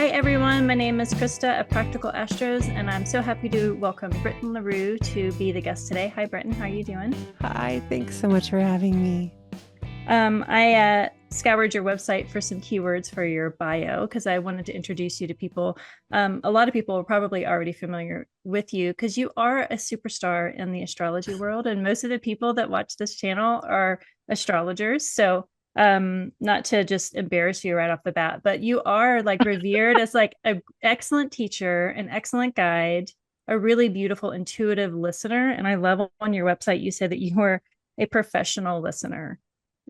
Hi, everyone. My name is Christa of Practical Astros, and I'm so happy to welcome Britten LaRue to be the guest today. Hi, Britten. How are you doing? Hi, thanks so much for having me. I scoured your website for some keywords for your bio because I wanted to introduce you to people. A lot of people are probably already familiar with you because you are a superstar in the astrology world, and most of the people that watch this channel are astrologers. So, not to just embarrass you right off the bat, but you are like revered as like an excellent teacher, an excellent guide, a really beautiful, intuitive listener. And I love on your website, you said that you were a professional listener.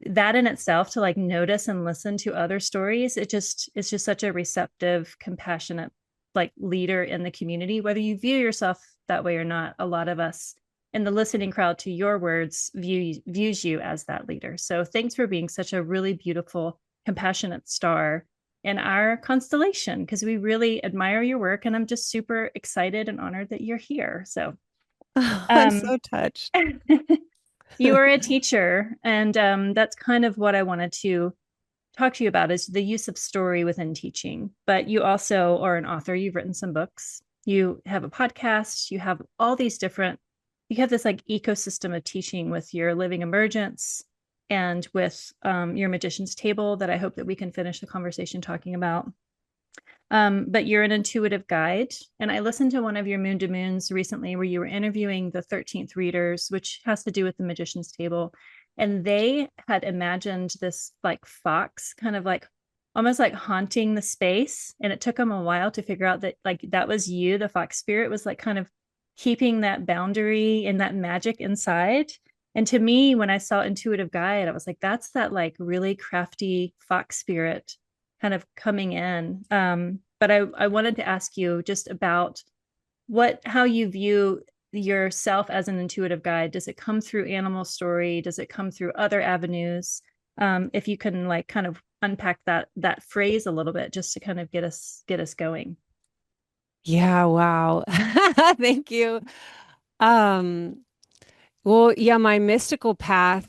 That in itself, to like notice and listen to other stories, it's just such a receptive, compassionate like leader in the community, whether you view yourself that way or not. A lot of us in the listening crowd to your words views you as that leader. So thanks for being such a really beautiful, compassionate star in our constellation, because we really admire your work, and I'm just super excited and honored that you're here. So Oh, I'm um so touched. you are a teacher, and that's kind of what I wanted to talk to you about, is the use of story within teaching. But you also are an author. You've written some books, you have a podcast, you have all these different, you have this like ecosystem of teaching with your living emergence and with your magician's table that I hope that we can finish the conversation talking about. But you're an intuitive guide. And I listened to one of your Moon to Moons recently where you were interviewing the 13th readers, which has to do with the magician's table. And they had imagined this like fox kind of like almost like haunting the space. And it took them a while to figure out that like that was you, the fox spirit was like kind of keeping that boundary and that magic inside. And to me, when I saw intuitive guide, I was like, that's that like really crafty fox spirit kind of coming in. But I wanted to ask you just about how you view yourself as an intuitive guide. Does it come through animal story? Does it come through other avenues? If you can like kind of unpack that phrase a little bit just to kind of get us going. Yeah, wow. Thank you. Um, well, yeah, my mystical path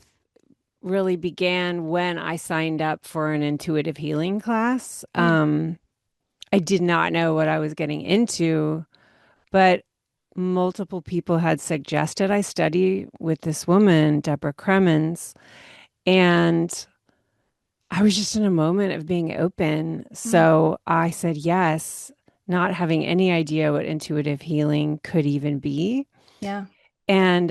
really began when I signed up for an intuitive healing class. Mm, I did not know what I was getting into, but multiple people had suggested I study with this woman, Deborah Cremens, and I was just in a moment of being open. mm, So I said yes, not having any idea what intuitive healing could even be. yeah. And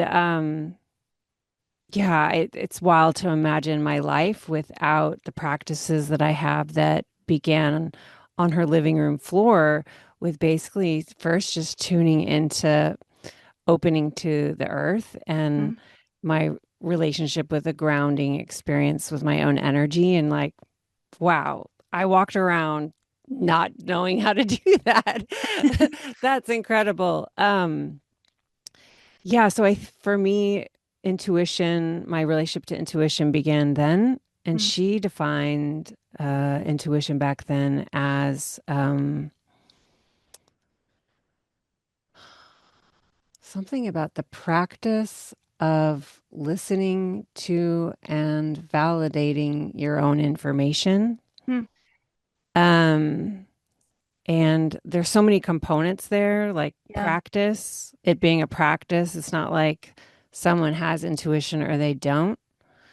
yeah, it's wild to imagine my life without the practices that I have that began on her living room floor with basically first just tuning into opening to the earth and Mm, my relationship with a grounding experience with my own energy and like wow, I walked around not knowing how to do that. That's incredible. Yeah, so for me, intuition, my relationship to intuition began then, and mm, she defined intuition back then as something about the practice of listening to and validating your own information. mm, Um, And there's so many components there, like yeah. practice, it being a practice. It's not like someone has intuition or they don't.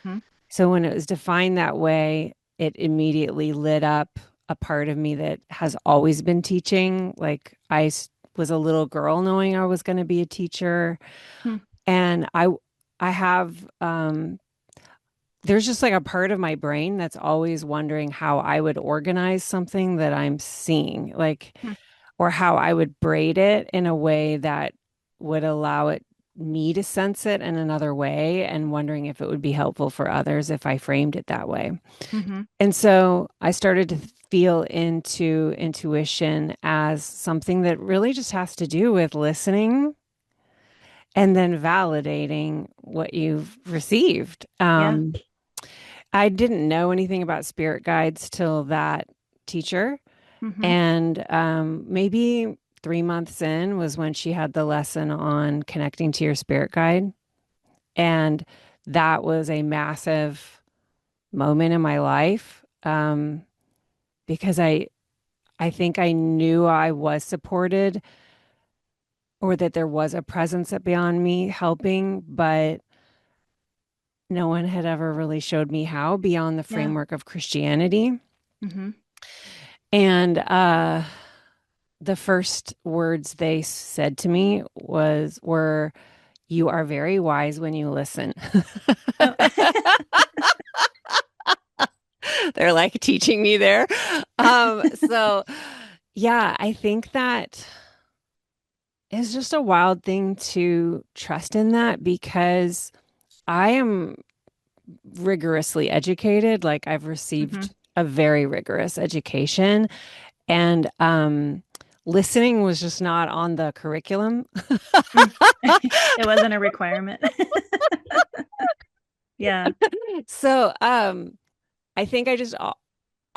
Mm, So when it was defined that way, it immediately lit up a part of me that has always been teaching. Like was a little girl knowing I was going to be a teacher. mm, And I have, there's just like a part of my brain that's always wondering how I would organize something that I'm seeing. Like, mm, or how I would braid it in a way that would allow it me to sense it in another way and wondering if it would be helpful for others if I framed it that way. mhm, And so I started to feel into intuition as something that really just has to do with listening and then validating what you've received. yeah. I didn't know anything about spirit guides till that teacher. Mhm, And maybe 3 months in was when she had the lesson on connecting to your spirit guide. And that was a massive moment in my life because I think I knew I was supported or that there was a presence beyond me helping, but no one had ever really showed me how beyond the Yeah. framework of Christianity. Mm-hmm. And the first words they said to me were, "You are very wise when you listen." Oh. They're like teaching me there. So yeah, I think that is just a wild thing to trust in that because I am rigorously educated. Like I've Mm-hmm. received a very rigorous education, and listening was just not on the curriculum. Mm. It wasn't a requirement. Yeah. So I think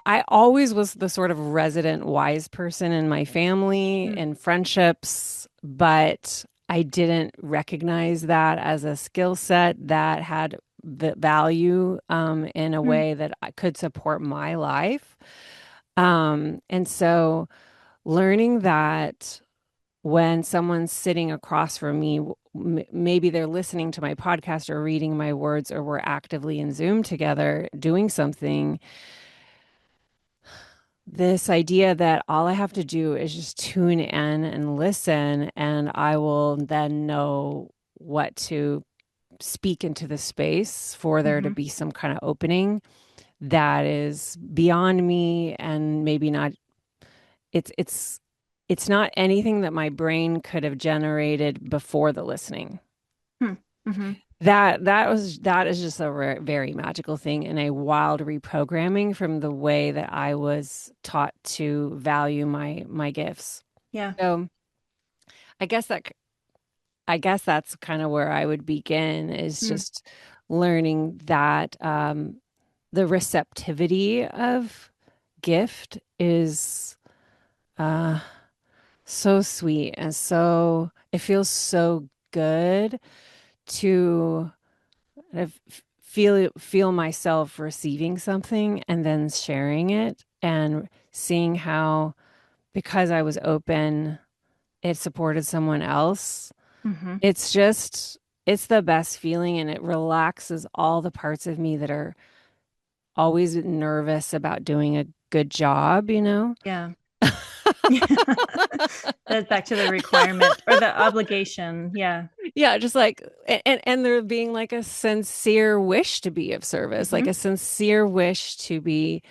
I always was the sort of resident wise person in my family Mm. and friendships, but I didn't recognize that as a skill set that had the value in a Mm. way that I could support my life. And so learning that when someone's sitting across from me, maybe they're listening to my podcast or reading my words, or we're actively in Zoom together doing something, this idea that all I have to do is just tune in and listen, and I will then know what to speak into the space for there to Mm-hmm. be some kind of opening that is beyond me and maybe not it's it's not anything that my brain could have generated before the listening. Mm-hmm. That is just a very magical thing and a wild reprogramming from the way that I was taught to value my gifts. Yeah. So I guess that I guess that's kind of where I would begin is Mm. just learning that the receptivity of gift is uh, so sweet and so it feels so good to feel myself receiving something and then sharing it and seeing how because I was open it supported someone else. Mm-hmm. It's just it's the best feeling and it relaxes all the parts of me that are always nervous about doing a good job, you know? Yeah. That's back to the requirement or the obligation. Yeah. Yeah, just like and there being like a sincere wish to be of service, like Mm-hmm. a sincere wish to be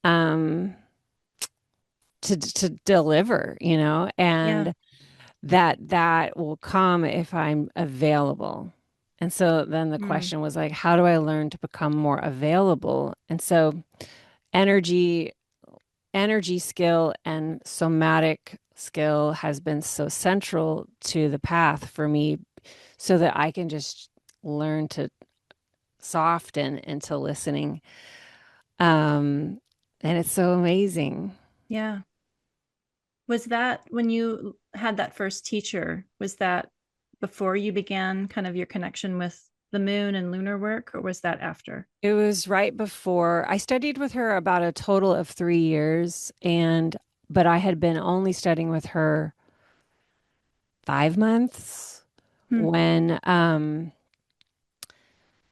um to deliver, you know, Yeah. and that will come if I'm available. And so then the Mm. question was like, how do I learn to become more available? And so energy, energy skill and somatic skill has been so central to the path for me so that I can just learn to soften into listening. And it's so amazing. Yeah. Was that when you had that first teacher? Was that before you began kind of your connection with the moon and lunar work, or was that after? It was right before I studied with her about a total of 3 years, and but I had been only studying with her 5 months Hmm. when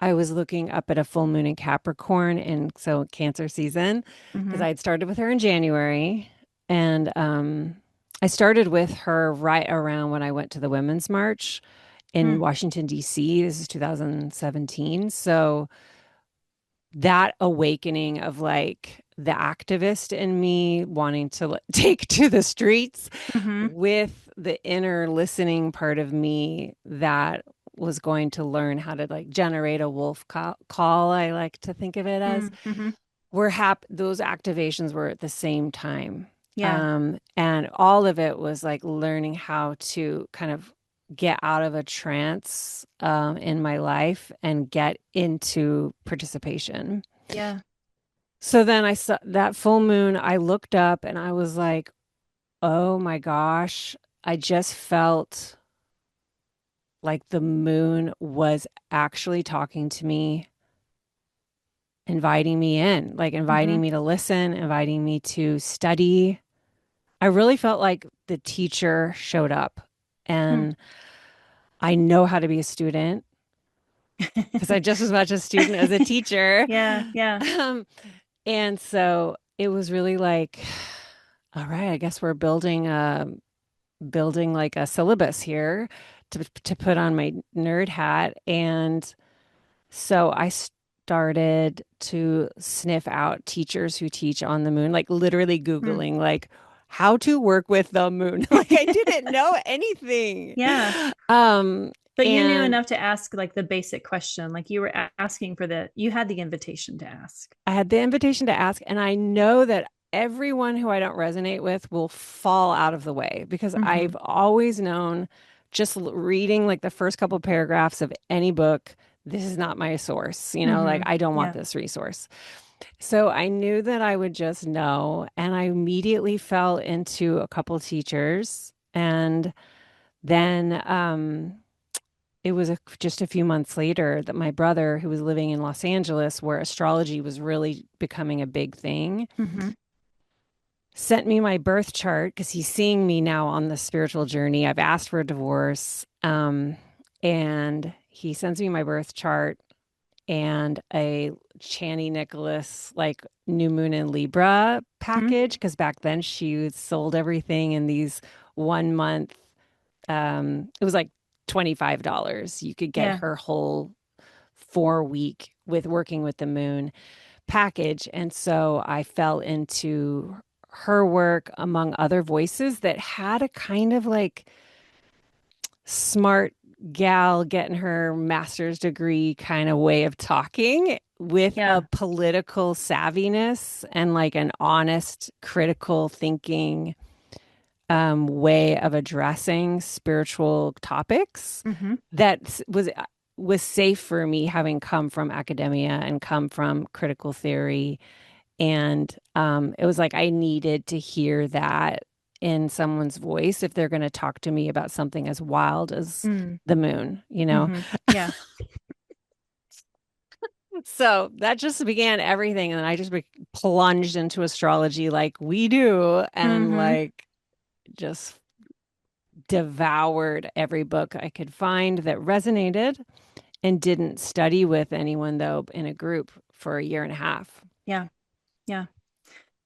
I was looking up at a full moon in Capricorn, and so Cancer season, because Mm-hmm. I had started with her in January, and I started with her right around when I went to the Women's March in Hmm. Washington, D.C. This is 2017, so that awakening of like the activist in me wanting to take to the streets Mm-hmm. with the inner listening part of me that was going to learn how to like generate a wolf call, I like to think of it as Mm-hmm. those activations were at the same time. Yeah. And all of it was like learning how to kind of get out of a trance in my life and get into participation. Yeah. So then I saw that full moon, I looked up and I was like, oh my gosh, I just felt like the moon was actually talking to me, inviting me in, like Mm-hmm. inviting me to listen, inviting me to study. I really felt like the teacher showed up, Hmm. and I know how to be a student because I'm just as much a student as a teacher. Yeah, yeah. Um, and so it was really like, all right, I guess we're building like a syllabus here to put on my nerd hat. And so I started to sniff out teachers who teach on the moon, like literally Hmm. Googling like how to work with the moon. Like I didn't know anything. Yeah. Um, But you knew and enough to ask like the basic question. Like you were asking for you had the invitation to ask. I had the invitation to ask, and I know that everyone who I don't resonate with will fall out of the way because Hmm. I've always known just reading like the first couple paragraphs of any book, this is not my source, like Hmm. I don't want Yeah. this resource. So I knew that I would just know, and I immediately fell into a couple teachers, and then it was just a few months later that my brother, who was living in Los Angeles, where astrology was really becoming a big thing, Hmm. sent me my birth chart because he's seeing me now on the spiritual journey. I've asked for a divorce. And he sends me my birth chart and a Chani Nicholas, like new moon in Libra Hmm. package. Because back then she sold everything in these 1 month, it was like $25. You could get Yeah. her whole 4 week with working with the moon package. And so I fell into her work among other voices that had a kind of like smart gal getting her master's degree kind of way of talking with a Yeah. political savviness and like an honest, critical thinking way of addressing spiritual topics Hmm. that was safe for me having come from academia and come from critical theory. And it was like I needed to hear that in someone's voice if they're going to talk to me about something as wild as Mm. the moon. Hmm. Yeah. So that just began everything. And then I just plunged into astrology like we do and Hmm. like just devoured every book I could find that resonated and didn't study with anyone, though, in a group for a year and a half. Yeah. Yeah.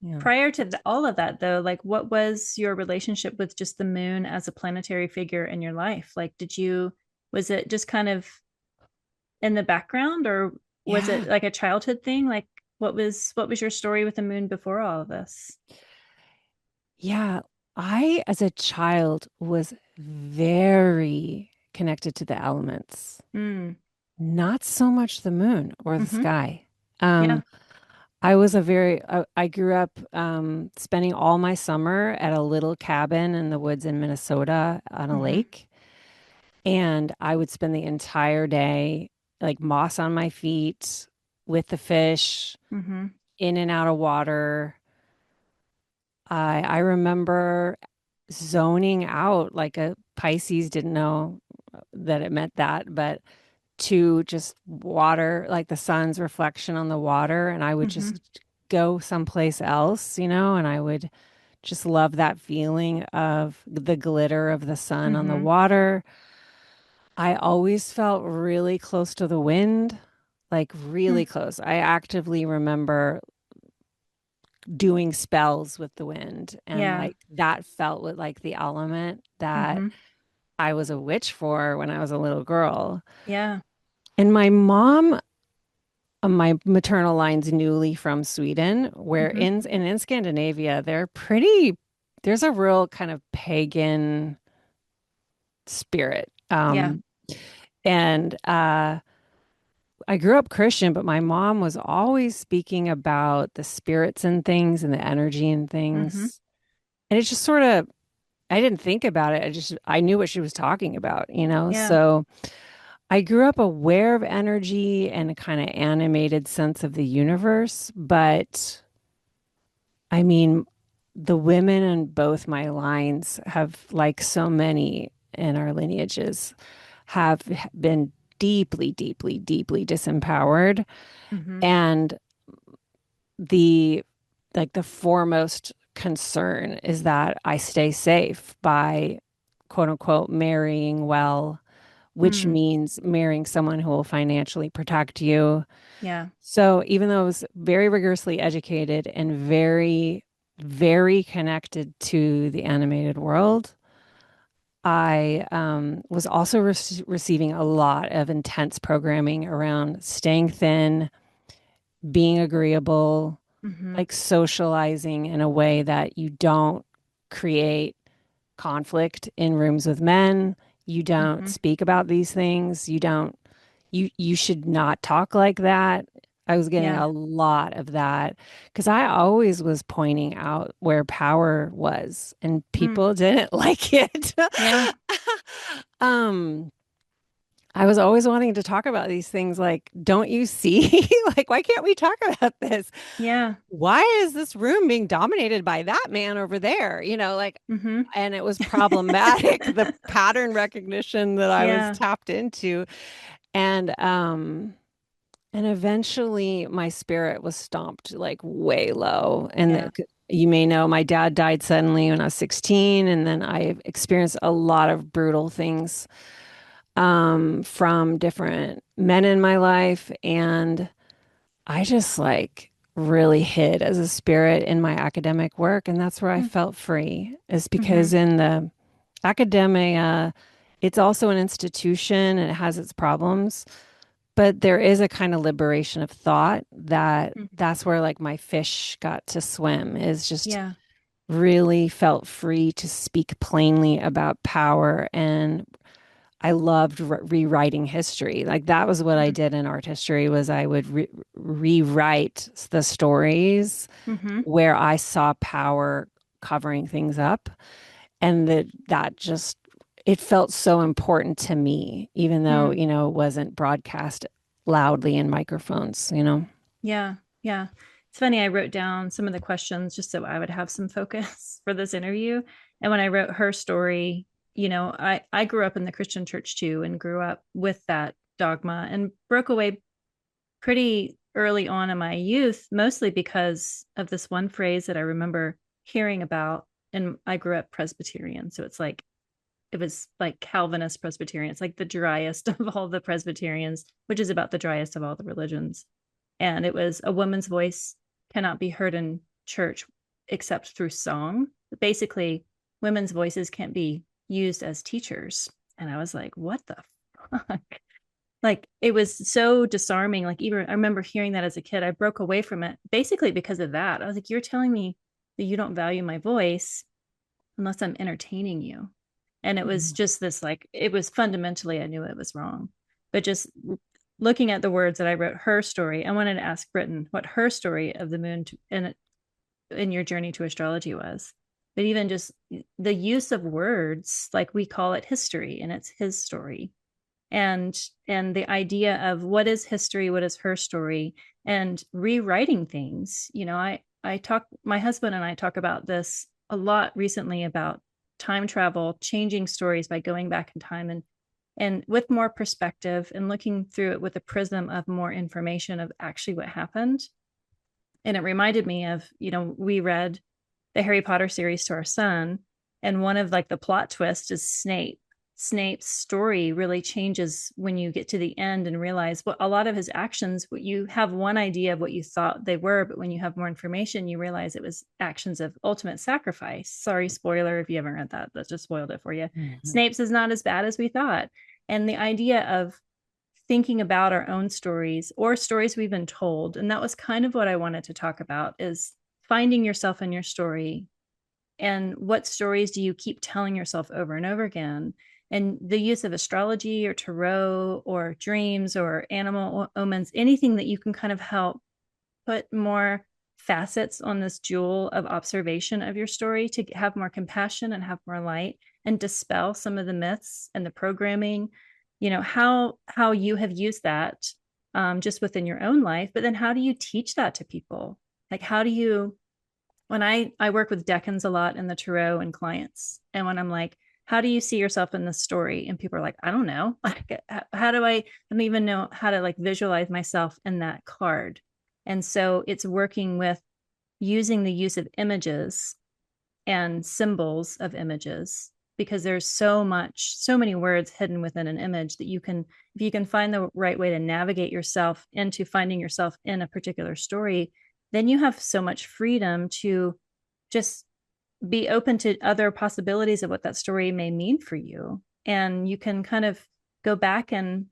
Yeah. Prior to all of that, though, like what was your relationship with just the moon as a planetary figure in your life? Like, was it just kind of in the background, or was it Yeah. like a childhood thing? Like, what was your story with the moon before all of this? Yeah. I, as a child, was very connected to the elements, Mm. not so much the moon or the Hmm. sky. Yeah. Um, I grew up spending all my summer at a little cabin in the woods in Minnesota on a Hmm. lake. And I would spend the entire day like moss on my feet with the fish, Hmm. in and out of water. I remember zoning out like a Pisces, didn't know that it meant that, but to just water, like the sun's reflection on the water, and I would Hmm. just go someplace else, and I would just love that feeling of the glitter of the sun on the Hmm. water. I always felt really close to the wind, like really close. I actively remember doing spells with the wind, and Yeah. like that felt with like the element that Hmm. I was a witch for when I was a little girl. Yeah. And my mom, my maternal line's newly from Sweden, where Hmm. in Scandinavia, there's a real kind of pagan spirit. Yeah. And I grew up Christian, but my mom was always speaking about the spirits and things and the energy and Hmm. things. And it just sort of, I didn't think about it. I knew what she was talking about. Yeah. So I grew up aware of energy and a kind of animated sense of the universe. But I mean, the women in both my lines have, like so many in our lineages, have been deeply, deeply, deeply disempowered. Hmm. And the like the foremost concern is that I stay safe by quote unquote marrying well, which Mm, means marrying someone who will financially protect you. yeah. So even though I was very rigorously educated and very, very connected to the animated world, I was also receiving a lot of intense programming around staying thin, being agreeable, Mm-hmm. like socializing in a way that you don't create conflict in rooms with men. You don't Mm-hmm. speak about these things. You should not talk like that. I was getting Yeah. a lot of that because I always was pointing out where power was and Mm, people didn't like it. yeah. um I was always wanting to talk about these things like, don't you see? Like, why can't we talk about this? Yeah. Why is this room being dominated by that man over there? Like, Mm-hmm. and it was problematic, the pattern recognition that I was Yeah. tapped into. And eventually my spirit was stomped like way low. And Yeah. you may know my dad died suddenly when I was 16, and then I experienced a lot of brutal things from different men in my life. And I just like really hid as a spirit in my academic work. And that's where I felt free, is Mm-hmm. because in the academia, it's also an institution and it has its problems. But there is a kind of liberation of thought that's where like my fish got to swim, is just Yeah. really felt free to speak plainly about power. And I loved rewriting history. Like that was what I did in art history, was I would rewrite the stories Mm-hmm. where I saw power covering things up, and that just it felt so important to me, even though, Mm. it wasn't broadcast loudly in microphones. Yeah. Yeah. It's funny. I wrote down some of the questions just so I would have some focus for this interview. And when I wrote her story, I grew up in the Christian church too, and grew up with that dogma and broke away pretty early on in my youth, mostly because of this one phrase that I remember hearing about. And I grew up Presbyterian. So it was like Calvinist Presbyterian. It's like the driest of all the Presbyterians, which is about the driest of all the religions. And it was a woman's voice cannot be heard in church except through song. Basically, women's voices can't be used as teachers. And I was like, what the fuck? Like it was so disarming. Like even I remember hearing that as a kid. I broke away from it basically because of that. I was like, you're telling me that you don't value my voice unless I'm entertaining you. And it was just this like, it was fundamentally, I knew it was wrong. But just looking at the words that I wrote, her story, I wanted to ask Britten what her story of the moon in your journey to astrology was. But even just the use of words, like we call it history, and it's his story. And the idea of what is history, what is her story, and rewriting things. I talk, my husband and I talk about this a lot recently, about time travel, changing stories by going back in time, and with more perspective and looking through it with a prism of more information of actually what happened. And it reminded me of, we read the Harry Potter series to our son, and one of like the plot twists is Snape's story really changes when you get to the end and realize what a lot of his actions, what you have one idea of what you thought they were, but when you have more information, you realize it was actions of ultimate sacrifice. Sorry, spoiler if you haven't read that, that just spoiled it for you. Mhm. Snape's is not as bad as we thought. And the idea of thinking about our own stories or stories we've been told, and that was kind of what I wanted to talk about, is finding yourself in your story, and what stories do you keep telling yourself over and over again. And the use of astrology or tarot or dreams or animal omens, anything that you can kind of help put more facets on this jewel of observation of your story to have more compassion and have more light and dispel some of the myths and the programming. How you have used that, just within your own life, but then how do you teach that to people? Like how do you, when I work with decans a lot in the tarot and clients, and when I'm like, how do you see yourself in this story, and people are like, I don't know, like how do I don't even know how to like visualize myself in that card. And so it's working with using the use of images and symbols of images, because there's so many words hidden within an image that you can, if you can find the right way to navigate yourself into finding yourself in a particular story, then you have so much freedom to just be open to other possibilities of what that story may mean for you. And you can kind of go back and,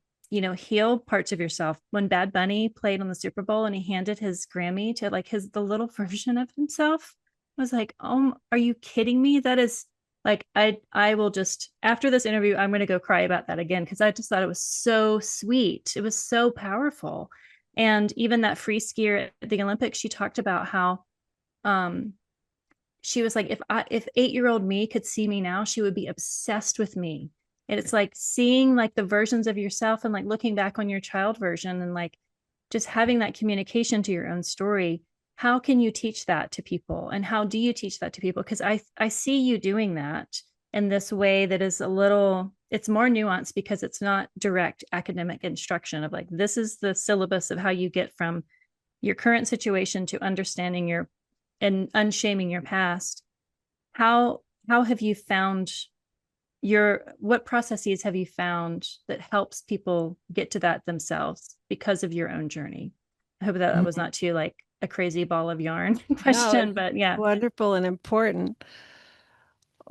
heal parts of yourself. When Bad Bunny played on the Super Bowl and he handed his Grammy to like the little version of himself, I was like, oh, are you kidding me? That is like, I will just, after this interview, I'm going to go cry about that again, because I just thought it was so sweet. It was so powerful. And even that free skier at the Olympics, she talked about how, um, she was like, if 8-year-old me could see me now, she would be obsessed with me. And it's like seeing like the versions of yourself and like looking back on your child version and like just having that communication to your own story. How can you teach that to people? And how do you teach that to people? Because I see you doing that in this way that is a little, it's more nuanced, because it's not direct academic instruction of like, this is the syllabus of how you get from your current situation to understanding your and unshaming your past. How have you found what processes have you found that helps people get to that themselves because of your own journey? I hope that was Mhm. not too like a crazy ball of yarn No, question, it's but yeah. wonderful and important.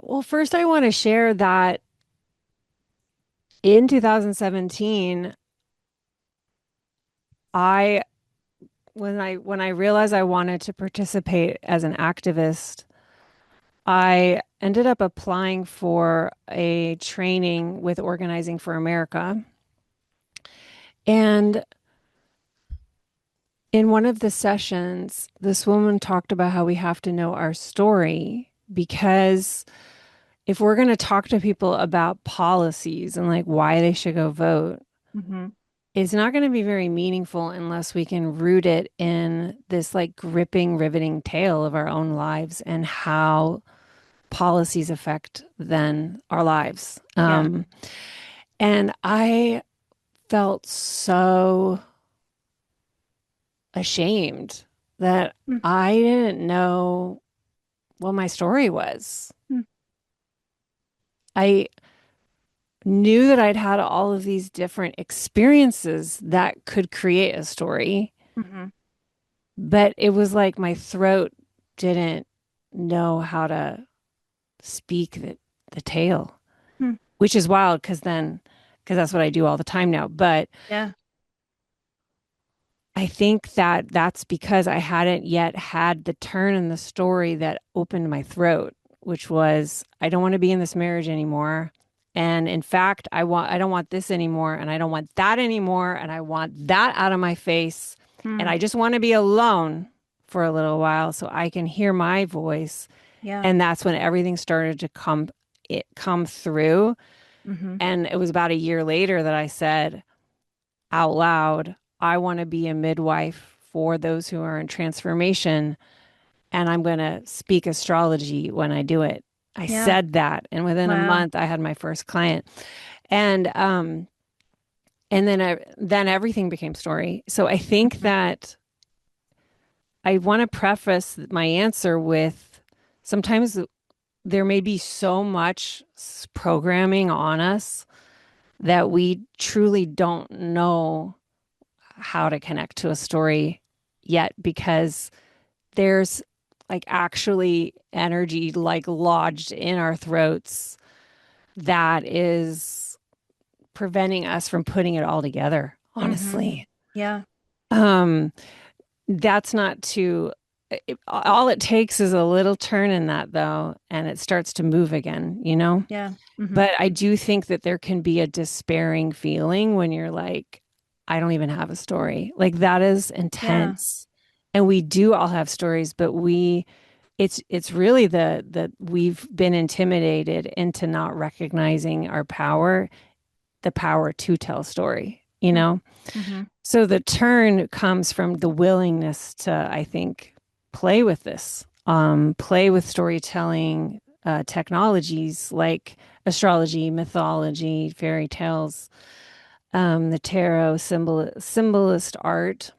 Well, first, I want to share that in 2017, I when I realized I wanted to participate as an activist, I ended up applying for a training with Organizing for America. And in one of the sessions, this woman talked about how we have to know our story, because if we're going to talk to people about policies and like why they should go vote, Mm-hmm. it's not going to be very meaningful unless we can root it in this like gripping, riveting tale of our own lives and how policies affect then our lives. Yeah. And I felt so ashamed that I didn't know what my story was. Mm-hmm. I knew that I'd had all of these different experiences that could create a story, Mm-hmm. but it was like my throat didn't know how to speak the tale, which is wild because that's what I do all the time now. But Yeah. I think that that's because I hadn't yet had the turn in the story that opened my throat, which was I don't want to be in this marriage anymore. And in fact, I don't want this anymore, and I don't want that anymore, and I want that out of my face. And Mm. I just want to be alone for a little while so I can hear my voice. Yeah. And that's when everything started to come through. Mm-hmm. And it was about a year later that I said out loud, I want to be a midwife for those who are in transformation, and I'm going to speak astrology when I do it. I Yeah. said that, and within a Wow. month, I had my first client, and then everything became story. So I think Mm-hmm. that I want to preface my answer with sometimes there may be so much programming on us that we truly don't know how to connect to a story yet, because there's like actually energy like lodged in our throats that is preventing us from putting it all together, Mm-hmm. honestly. Yeah. um that's not to all it takes is a little turn in that, though, and it starts to move again, you know. Yeah. Mm-hmm. But I do think that there can be a despairing feeling when you're like, I don't even have a story. Like that is Yeah. intense. And we do all have stories, but it's really the we've been intimidated into not recognizing our power, the power to tell story, you know? Mm-hmm. So the turn comes from the willingness to, I think, play with this, play with storytelling technologies like astrology, mythology, fairy tales, the tarot, symbolist art,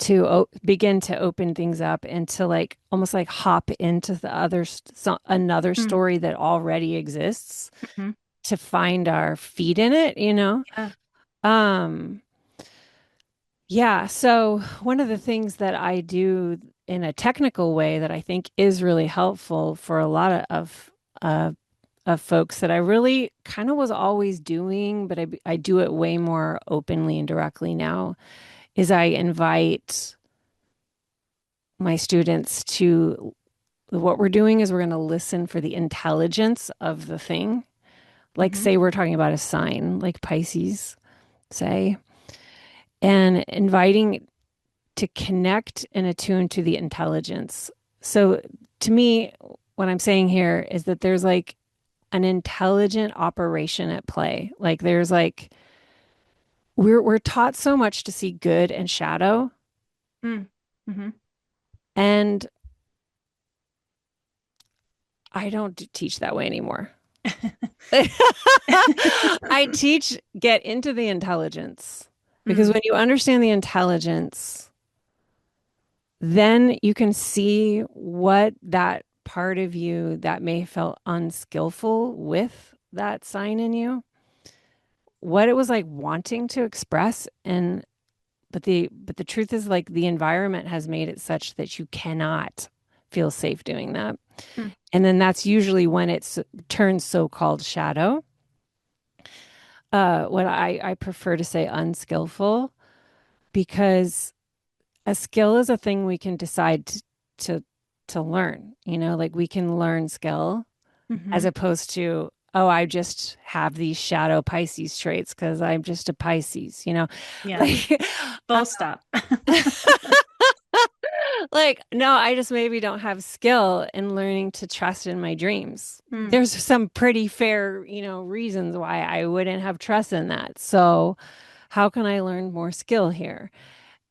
to begin to open things up and to like almost like hop into the another Mm, story that already exists mhm. to find our feet in it, you know? Yeah. Um, yeah, so one of the things that I do in a technical way that I think is really helpful for a lot uh, of folks that I really kind of was always doing, but I do it way more openly and directly now, is I invite my students to what we're doing is we're going to listen for the intelligence of the thing. Like, Mhm. say, we're talking about a sign, like Pisces, say, and inviting to connect and attune to the intelligence. So, to me, what I'm saying here is that there's like an intelligent operation at play. Like, there's like, we're taught so much to see good and shadow, Mm. Mhm. and I don't teach that way anymore. I teach get into the intelligence because Mm. when you understand the intelligence, then you can see what that part of you that may have felt unskillful with that sign in you, what it was like wanting to express. And but the truth is like the environment has made it such that you cannot feel safe doing that. Mm. And then that's usually when it's turns so-called shadow. What I prefer to say unskillful because a skill is a thing we can decide to to learn, you know, like we can learn skill as Mhm. opposed to, oh, I just have these shadow Pisces traits because I'm just a Pisces, you know, Yeah. like Full stop. like no, I just maybe don't have skill in learning to trust in my dreams. Mm. There's some pretty fair, you know, reasons why I wouldn't have trust in that. So how can I learn more skill here?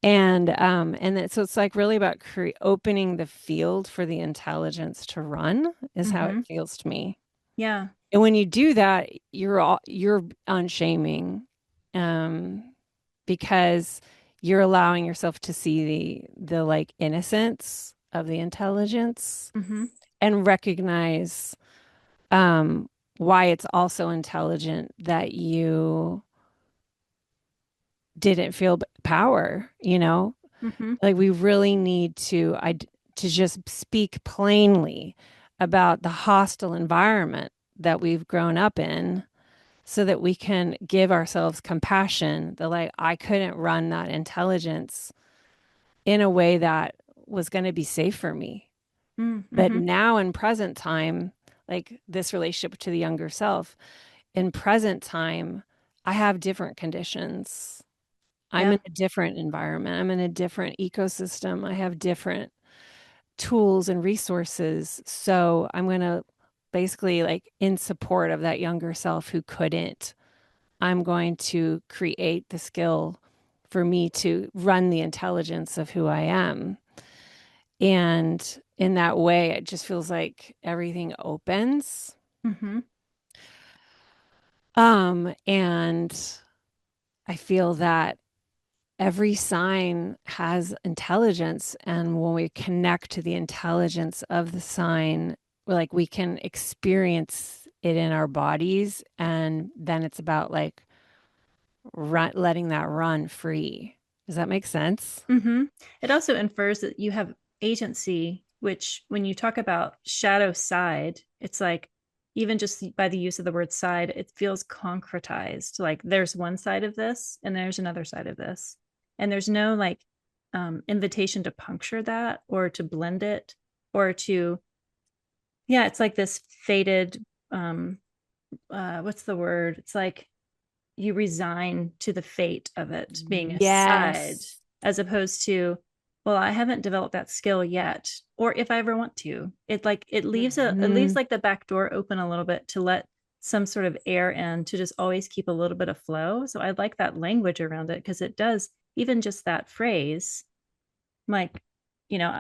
So it's like really about opening the field for the intelligence to run is how it Mhm. feels to me. Yeah. And when you do that, you're unshaming, um, because you're allowing yourself to see the like innocence of the intelligence Mhm. and recognize why it's also intelligent that you didn't feel power, you know? Mhm. Like we really need to just speak plainly about the hostile environment that we've grown up in so that we can give ourselves compassion that like I couldn't run that intelligence in a way that was going to be safe for me. Mm. But Mhm. now in present time, like this relationship to the younger self, in present time, I have different conditions. I'm Yeah. in a different environment. I'm in a different ecosystem. I have different tools and resources. So I'm going to basically, like, in support of that younger self who couldn't, I'm going to create the skill for me to run the intelligence of who I am. And in that way, it just feels like everything opens. Mhm. And I feel that every sign has intelligence. And when we connect to the intelligence of the sign, like we can experience it in our bodies. And then it's about like letting that run free. Does that make sense? Mhm. It also infers that you have agency, which when you talk about shadow side, it's like even just by the use of the word side, it feels concretized. Like there's one side of this and there's another side of this. And there's no like invitation to puncture that or to blend it or to, yeah, it's like this faded, what's the word? It's like you resign to the fate of it being a side Yes. as opposed to, well, I haven't developed that skill yet, or if I ever want to. It leaves Hmm. like the back door open a little bit to let some sort of air in to just always keep a little bit of flow. So I like that language around it because it does, even just that phrase, like,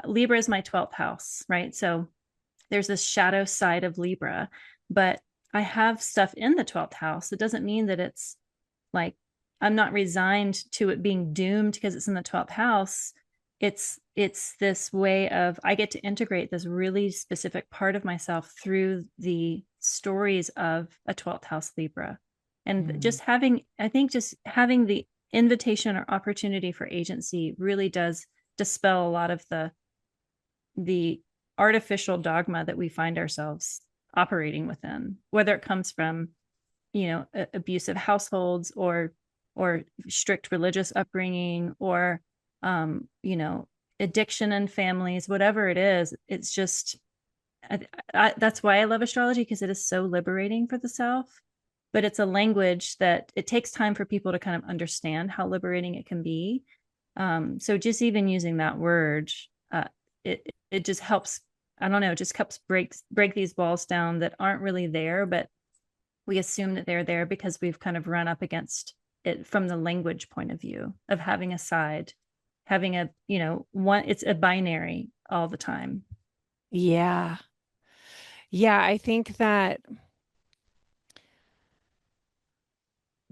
Libra is my 12th house, right? So there's this shadow side of Libra, but I have stuff in the 12th house. It doesn't mean that it's like I'm not resigned to it being doomed because it's in the 12th house. it's this way of I get to integrate this really specific part of myself through the stories of a 12th house Libra. And Mm. just having, I think just having the invitation or opportunity for agency really does dispel a lot of the artificial dogma that we find ourselves operating within, whether it comes from, abusive households or strict religious upbringing or addiction in families, whatever it is. It's just that's why I love astrology, because it is so liberating for the self, but it's a language that it takes time for people to kind of understand how liberating it can be. So just even using that word, uh, it just helps. I don't know, it just helps break these walls down that aren't really there, but we assume that they're there because we've kind of run up against it from the language point of view of having a side, having a, one, it's a binary all the time. Yeah. Yeah, I think that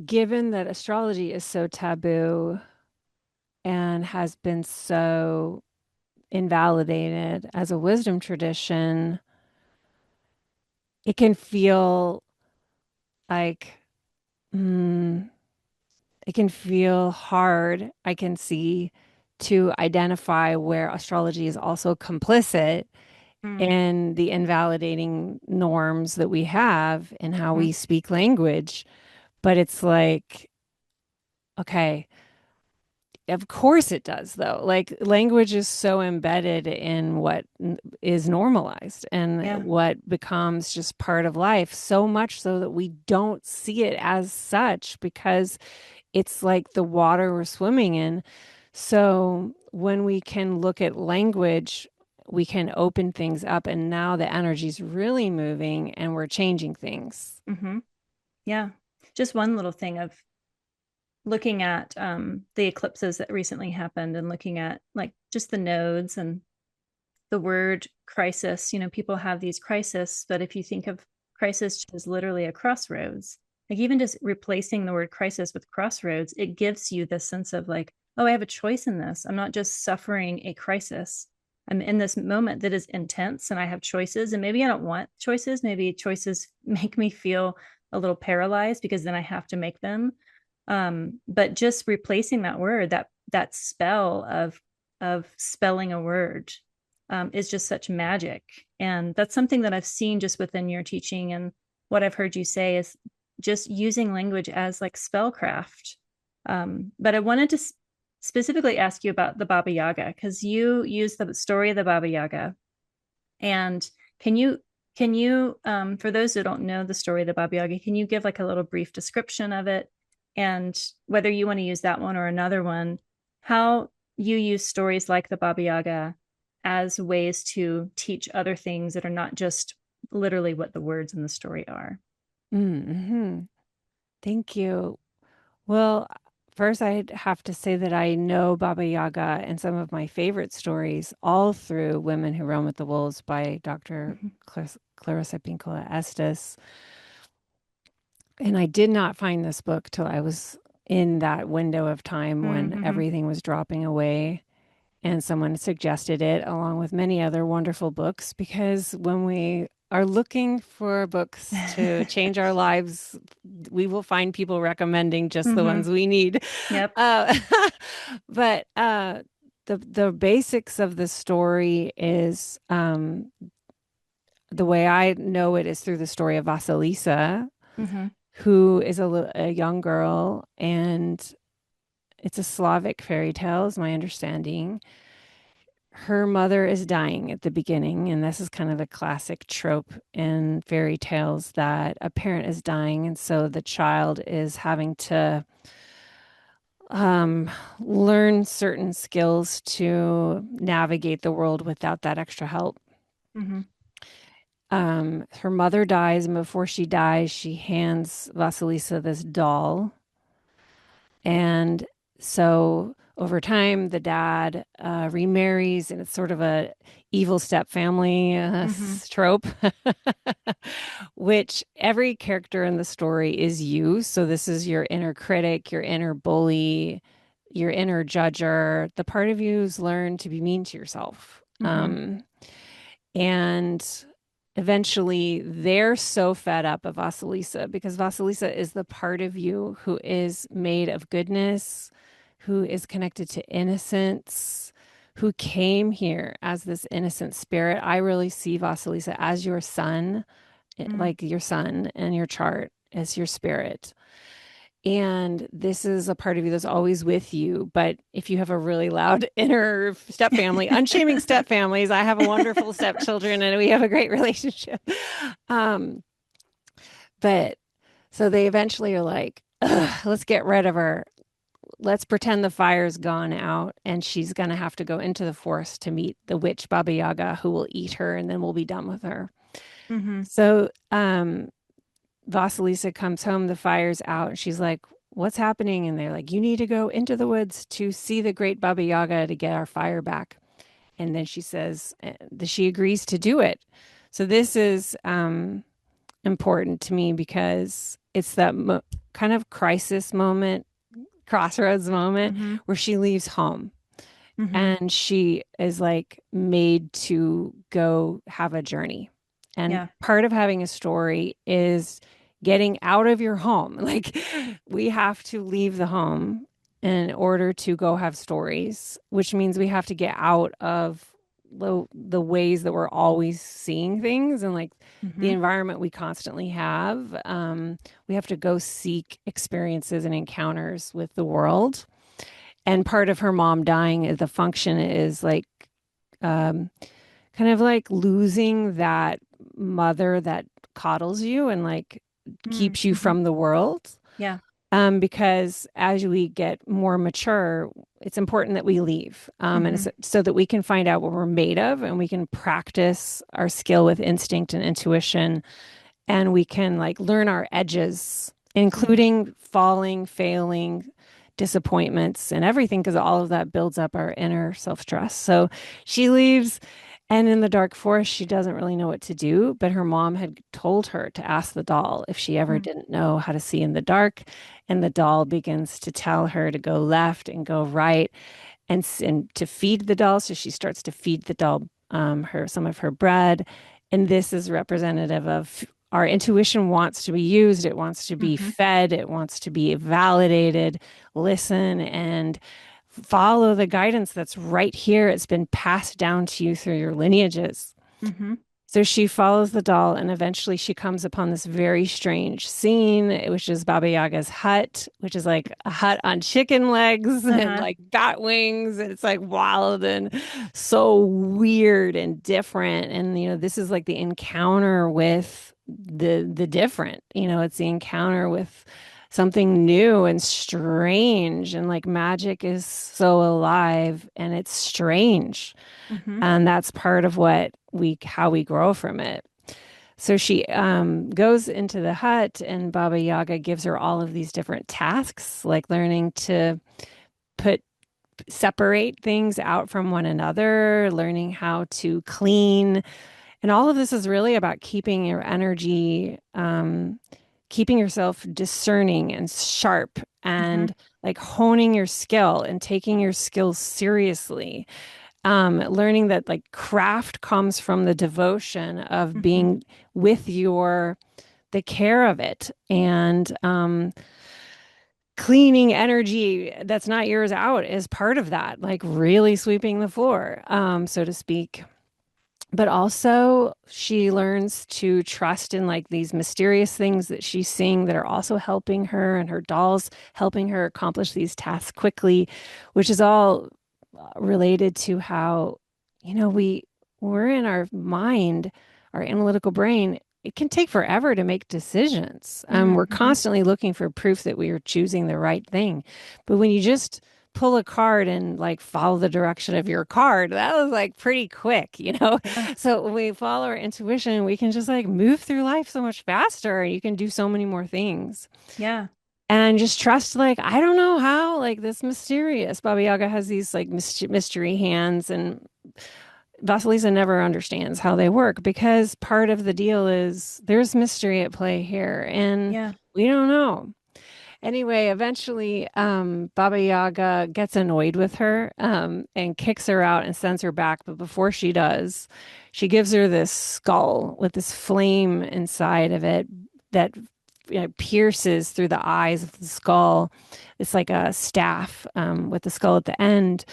given that astrology is so taboo and has been so invalidated as a wisdom tradition, it can feel like, mm, it can feel hard, I can see, to identify where astrology is also complicit Mm. in the invalidating norms that we have and how Mm-hmm. we speak language. But it's like, okay, of course it does, though. Like language is so embedded in what is normalized and Yeah. what becomes just part of life, so much so that we don't see it as such because it's like the water we're swimming in. So when we can look at language, we can open things up, and now the energy's really moving and we're changing things. Mm-hmm. Yeah. Just one little thing of looking at the eclipses that recently happened and looking at like just the nodes and the word crisis. People have these crises, but if you think of crisis as literally a crossroads, like even just replacing the word crisis with crossroads, it gives you this sense of like, oh, I have a choice in this. I'm not just suffering a crisis. I'm in this moment that is intense and I have choices. And maybe I don't want choices. Maybe choices make me feel a little paralyzed because then I have to make them. But just replacing that word, that spell of spelling a word, is just such magic. And that's something that I've seen just within your teaching. And what I've heard you say is just using language as like spellcraft. But I wanted to specifically ask you about the Baba Yaga, because you use the story of the Baba Yaga. And can you, for those who don't know the story of the Baba Yaga, can you give like a little brief description of it? And whether you want to use that one or another one, how you use stories like the Baba Yaga as ways to teach other things that are not just literally what the words in the story are. Mm-hmm. Thank you. Well, first, I'd have to say that I know Baba Yaga and some of my favorite stories all through Women Who Run with the Wolves by Dr. Mm-hmm. Clarissa Pinkola Estes. And I did not find this book till I was in that window of time when Mm-hmm. everything was dropping away. And someone suggested it along with many other wonderful books because when we are looking for books to change our lives, we will find people recommending just the Mm-hmm. ones we need. Yep. Uh, but the basics of the story is the way I know it is through the story of Vasilisa, Mm-hmm. who is a young girl, and it's a Slavic fairy tale, is my understanding. Her mother is dying at the beginning, and this is kind of a classic trope in fairy tales that a parent is dying, and so the child is having to um, learn certain skills to navigate the world without that extra help. Mm-hmm. Her mother dies, and before she dies, she hands Vasilisa this doll. And so over time, the dad remarries, and it's sort of a evil step family Mm-hmm. trope, which every character in the story is you. So this is your inner critic, your inner bully, your inner judger, the part of you who's learned to be mean to yourself. Mm-hmm. And eventually they're so fed up of Vasilisa because Vasilisa is the part of you who is made of goodness, who is connected to innocence, who came here as this innocent spirit. I really see Vasilisa as your son, Mm. like your son, and your chart as your spirit. And this is a part of you that's always with you. But if you have a really loud inner step family, unshaming step families, I have a wonderful stepchildren and we have a great relationship. Um, but so they eventually are like, let's get rid of her. Let's pretend the fire's gone out and she's going to have to go into the forest to meet the witch Baba Yaga who will eat her and then we'll be done with her. Mm-hmm. So Vasilisa comes home, the fire's out, and she's like, what's happening? And they're like, you need to go into the woods to see the great Baba Yaga to get our fire back. And then she says that she agrees to do it. So this is important to me because it's that kind of crisis moment, crossroads moment Mm-hmm. where she leaves home Mm-hmm. and she is like made to go have a journey. And Yeah. part of having a story is getting out of your home. Like we have to leave the home in order to go have stories, which means we have to get out of the ways that we're always seeing things and like the Mm-hmm. environment we constantly have. We have to go seek experiences and encounters with the world. And part of her mom dying, the function is like um, kind of like losing that mother that coddles you and like keeps you Mm-hmm. from the world. Yeah. Because as we get more mature, it's important that we leave, and Mm-hmm. it's so that we can find out what we're made of and we can practice our skill with instinct and intuition and we can like learn our edges, Mm-hmm. including falling, failing, disappointments, and everything, because all of that builds up our inner self trust. So she leaves, and in the dark forest, she doesn't really know what to do. But her mom had told her to ask the doll if she ever Mm. didn't know how to see in the dark. And the doll begins to tell her to go left and go right and to feed the doll. So she starts to feed the doll her some of her bread, and this is representative of our intuition wants to be used. It wants to be Mm-hmm. fed. It wants to be validated. Listen and follow the guidance that's right here. It's been passed down to you through your lineages. Mm-hmm. So she follows the doll, and eventually she comes upon this very strange scene, which is Baba Yaga's hut, which is like a hut on chicken legs and Uh-huh. like bat wings. And it's like wild and so weird and different. And, this is like the encounter with the different, it's the encounter with something new and strange. And like magic is so alive and it's strange. Mm-hmm. And that's part of how we grow from it. So she goes into the hut, and Baba Yaga gives her all of these different tasks, like learning to put separate things out from one another, learning how to clean. And all of this is really about keeping your energy, keeping yourself discerning and sharp Mm-hmm. and like honing your skill and taking your skills seriously, learning that like craft comes from the devotion of Mm-hmm. being with the care of it and cleaning energy that's not yours out is part of that, like really sweeping the floor, so to speak. But also she learns to trust in like these mysterious things that she's seeing that are also helping her and her dolls helping her accomplish these tasks quickly, which is all related to how, we're in our mind, our analytical brain. It can take forever to make decisions. We're Mm-hmm. constantly looking for proof that we are choosing the right thing. But when you just pull a card and like follow the direction of your card, that was like pretty quick. Yeah. So when we follow our intuition, we can just like move through life so much faster and you can do so many more things Yeah. and just trust, like, I don't know how, like, this mysterious Baba Yaga has these like mystery hands, and Vasilisa never understands how they work because part of the deal is there's mystery at play here and Yeah. we don't know. Anyway, eventually, Baba Yaga gets annoyed with her, and kicks her out and sends her back. But before she does, she gives her this skull with this flame inside of it that, pierces through the eyes of the skull. It's like a staff, with the skull at the end.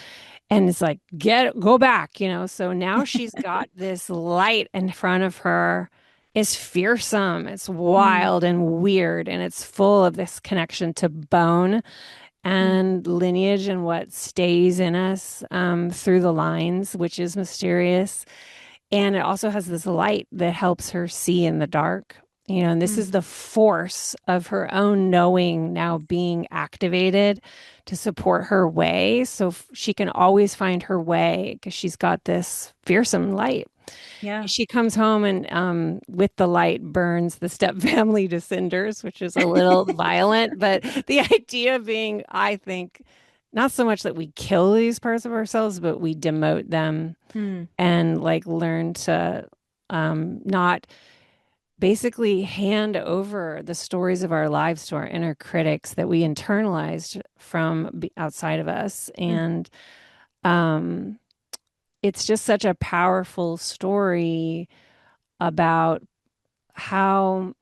And it's like, go back, So now she's got this light in front of her. It's fearsome, it's Mm, wild and weird, and it's full of this connection to bone mm, and lineage and what stays in us, through the lines, which is mysterious. And it also has this light that helps her see in the dark. And this is mm. the force of her own knowing now being activated to support her way. So she can always find her way because she's got this fearsome light. Yeah. She comes home and, with the light, burns the step family to cinders, which is a little violent. But the idea being, I think, not so much that we kill these parts of ourselves, but we demote them Mm, and like learn to, not basically hand over the stories of our lives to our inner critics that we internalized from outside of us. mm. And, um, it's just such a powerful story about how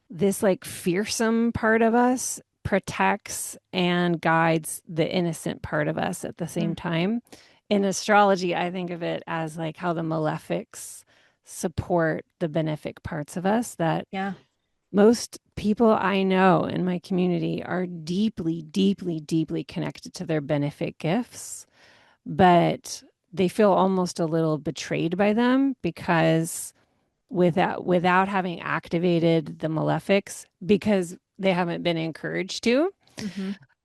this like fearsome part of us protects and guides the innocent part of us at the same Mm. time. In astrology, I think of it as like how the malefics support the benefic parts of us, that Yeah. most people I know in my community are deeply, deeply, deeply connected to their benefic gifts, but they feel almost a little betrayed by them because without having activated the malefics, because they haven't been encouraged to,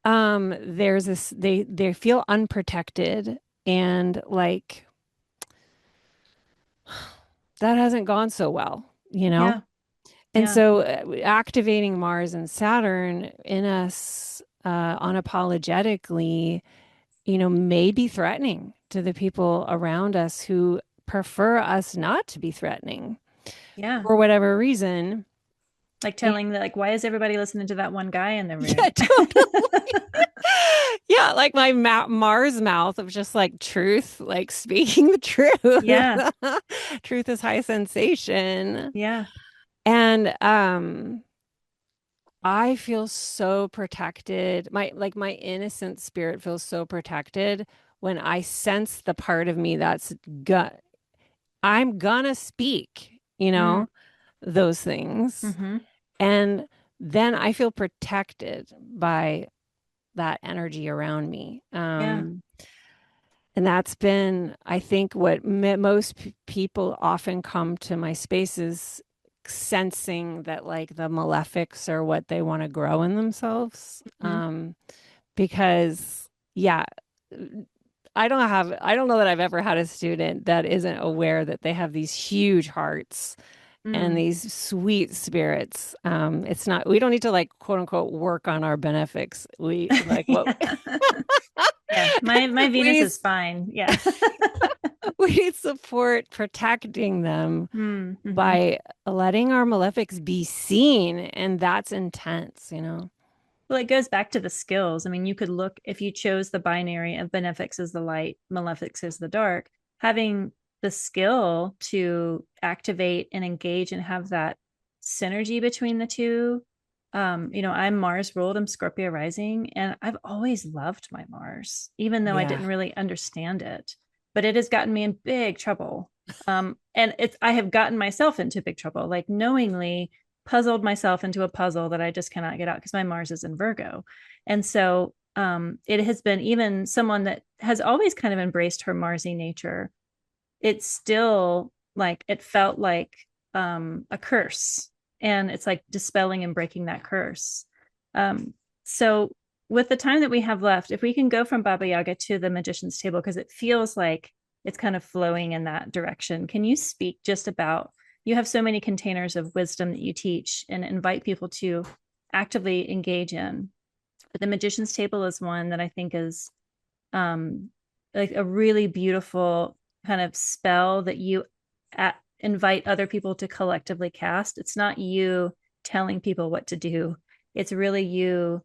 Hmm. there's this, they feel unprotected, and like that hasn't gone so well. Yeah. And Yeah. so, activating Mars and Saturn in us, unapologetically, may be threatening to the people around us who prefer us not to be threatening Yeah. for whatever reason. Like telling that, like, why is everybody listening to that one guy in the Yeah, room? totally. Yeah, like my Mars mouth of just like truth, like speaking the Yeah. truth. Truth is high sensation. Yeah. And, I feel so protected. My innocent spirit feels so protected when I sense the part of me that's gut. I'm gonna speak, Mm. those things. Hmm. And then I feel protected by that energy around me. Yeah. And that's been, I think, what most people often come to my spaces sensing that like the malefics are what they want to grow in themselves. Hmm. Because, yeah, I don't know that I've ever had a student that isn't aware that they have these huge hearts and Mm. these sweet spirits. It's not, we don't need to like quote unquote work on our benefics. We like what Yeah. Yeah. My we Venus need, is fine. Yeah. we need support protecting them Mm-hmm. by letting our malefics be seen. And that's intense. Well, it goes back to the skills. I mean, you could look if you chose the binary of benefics as the light, malefics as the dark, having the skill to activate and engage and have that synergy between the two. I'm Mars ruled, I'm Scorpio rising, and I've always loved my Mars, even though I Yeah. didn't really understand it. But it has gotten me in big trouble. And I have gotten myself into big trouble, like knowingly puzzled myself into a puzzle that I just cannot get out because my Mars is in Virgo. And so it has been even someone that has always kind of embraced her Marsy nature. It's still like it felt like a curse. And it's like dispelling and breaking that curse. So with the time that we have left, if we can go from Baba Yaga to the magician's table, because it feels like it's kind of flowing in that direction. Can you speak just about you have so many containers of wisdom that you teach and invite people to actively engage in. But the magician's table is one that I think is um, like a really beautiful kind of spell that you invite other people to collectively cast. It's not you telling people what to do. It's really you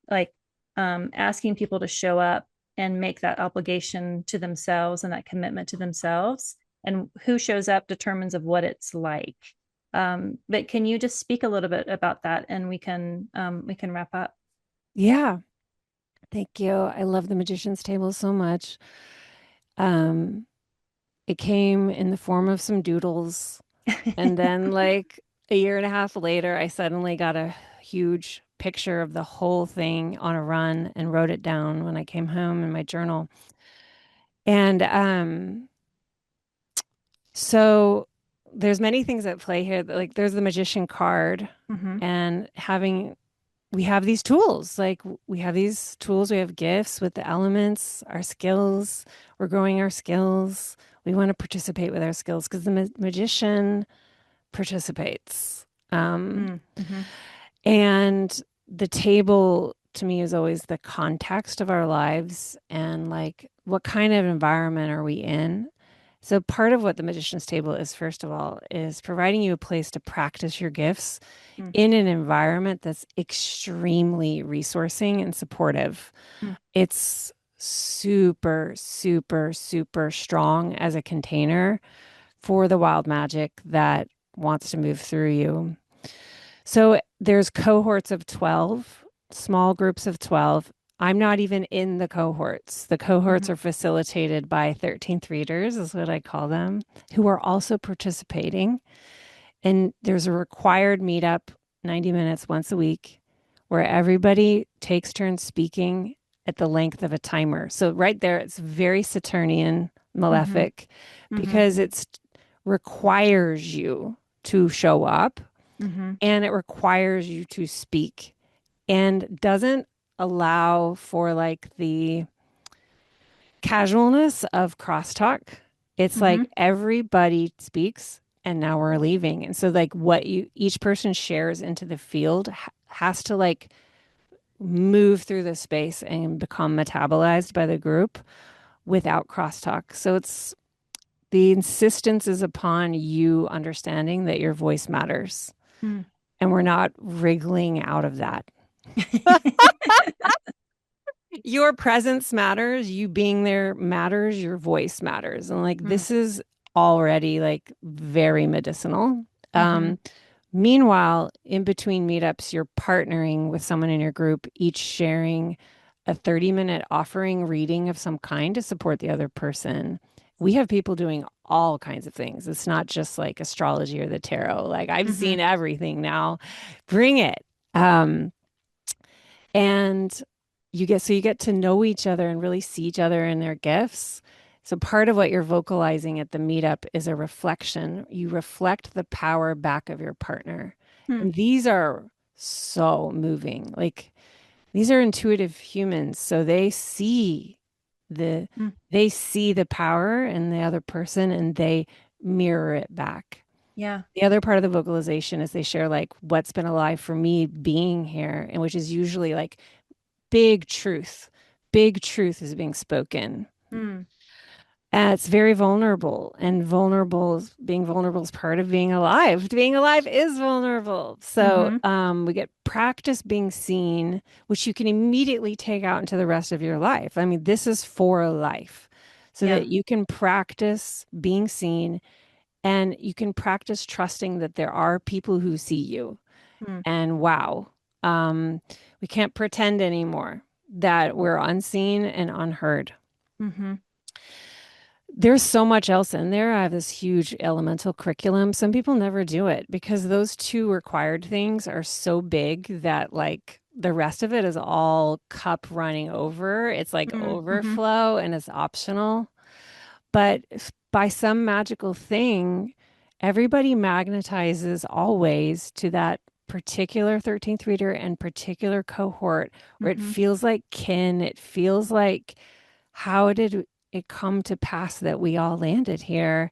like asking people to show up and make that obligation to themselves and that commitment to themselves. And who shows up determines of what it's like. But can you just speak a little bit about that, and we can wrap up. Yeah, thank you. I love the Magician's Table so much. Um, it came in the form of some doodles. And then, like a year and a half later, I suddenly got a huge picture of the whole thing on a run and wrote it down when I came home in my journal. And so there's many things at play here. Like there's the magician card, Mm-hmm. and we have these tools. Like we have these tools, we have gifts with the elements, our skills. We're growing our skills. We want to participate with our skills because the magician participates. Mm-hmm. And the table to me is always the context of our lives and like what kind of environment are we in? So part of what the magician's table is, first of all, is providing you a place to practice your gifts in an environment that's extremely resourcing and supportive. Mm-hmm. It's super, super, super strong as a container for the wild magic that wants to move through you. So there's cohorts of 12, small groups of 12. I'm not even in the cohorts. The cohorts Mm-hmm. are facilitated by 13th readers, is what I call them, who are also participating. And there's a required meetup, 90 minutes once a week, where everybody takes turns speaking at the length of a timer. So right there, it's very Saturnian, Mm-hmm. malefic, Mm-hmm. because it requires you to show up Mm-hmm. and it requires you to speak and doesn't allow for like the casualness of crosstalk. It's Mm-hmm. like everybody speaks and now we're leaving. And so like what you each person shares into the field has to like move through the space and become metabolized by the group without crosstalk. So it's the insistence is upon you understanding that your voice matters Mm. and we're not wriggling out of that. Your presence matters, you being there matters, your voice matters. And like Mm. this is already like very medicinal. Mm-hmm. Um, Meanwhile, in between meetups, you're partnering with someone in your group, each sharing a 30-minute offering reading of some kind to support the other person. We have people doing all kinds of things. It's not just like astrology or the tarot. Like I've Mm-hmm. seen everything now. Bring it. Um, and you get to know each other and really see each other in their gifts. So part of what you're vocalizing at the meetup is a reflection. You reflect the power back of your partner. Mm. And these are so moving. Like these are intuitive humans, so the Mm. they see the power in the other person and they mirror it back. Yeah. The other part of the vocalization is they share like what's been alive for me being here, and which is usually like big truth. Big truth is being spoken. Mm. And it's very vulnerable. And being vulnerable is part of being alive. Being alive is vulnerable. So Mm-hmm. we get practice being seen, which you can immediately take out into the rest of your life. I mean, this is for life so Yeah. that you can practice being seen and you can practice trusting that there are people who see you. Mm. And wow, um, we can't pretend anymore that we're unseen and unheard. Mm-hmm. There's so much else in there. I have this huge elemental curriculum. Some people never do it because those two required things are so big that, like, the rest of it is all cup running over. It's like Mm-hmm. overflow and it's optional. But by some magical thing, everybody magnetizes always to that particular 13th reader and particular cohort where it Mm-hmm. feels like kin. It feels like, how did it come to pass that we all landed here,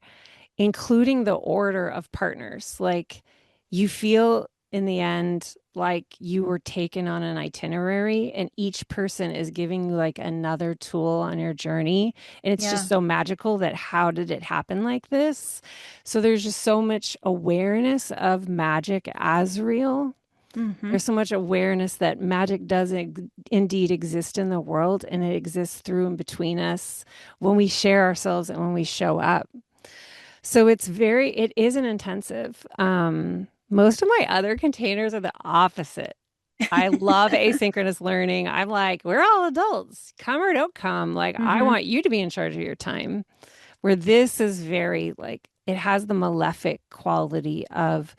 including the order of partners? Like you feel in the end like you were taken on an itinerary and each person is giving you like another tool on your journey. And it's just Yeah. so magical that how did it happen like this? So there's just so much awareness of magic as real. Mm-hmm. There's so much awareness that magic does indeed exist in the world, and it exists through and between us when we share ourselves and when we show up. So it is an intensive. Most of my other containers are the opposite. I love asynchronous learning. I'm like, we're all adults. Come or don't come. Like, I Mm-hmm. want you to be in charge of your time. Where this is very like, it has the malefic quality of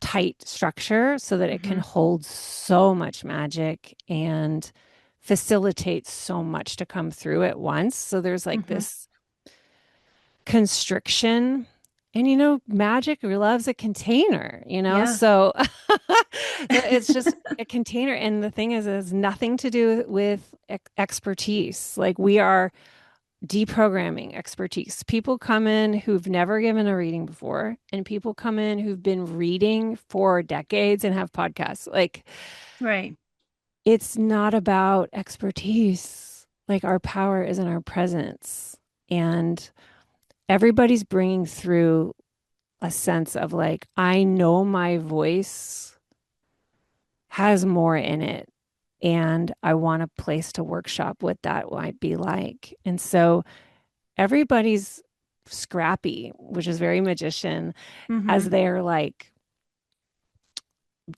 tight structure so that it can Mm-hmm. hold so much magic and facilitate so much to come through at once. So there's like Mm-hmm. this constriction. And magic loves a container, Yeah. so it's just a container. And the thing is, it has nothing to do with expertise. Like, we are deprogramming expertise. People come in who've never given a reading before, and people come in who've been reading for decades and have podcasts. Like, Right. it's not about expertise. Like, our power is in our presence. And everybody's bringing through a sense of like, I know my voice has more in it, and I want a place to workshop what that might be like. And so everybody's scrappy, which is very magician, Mm-hmm. as they're like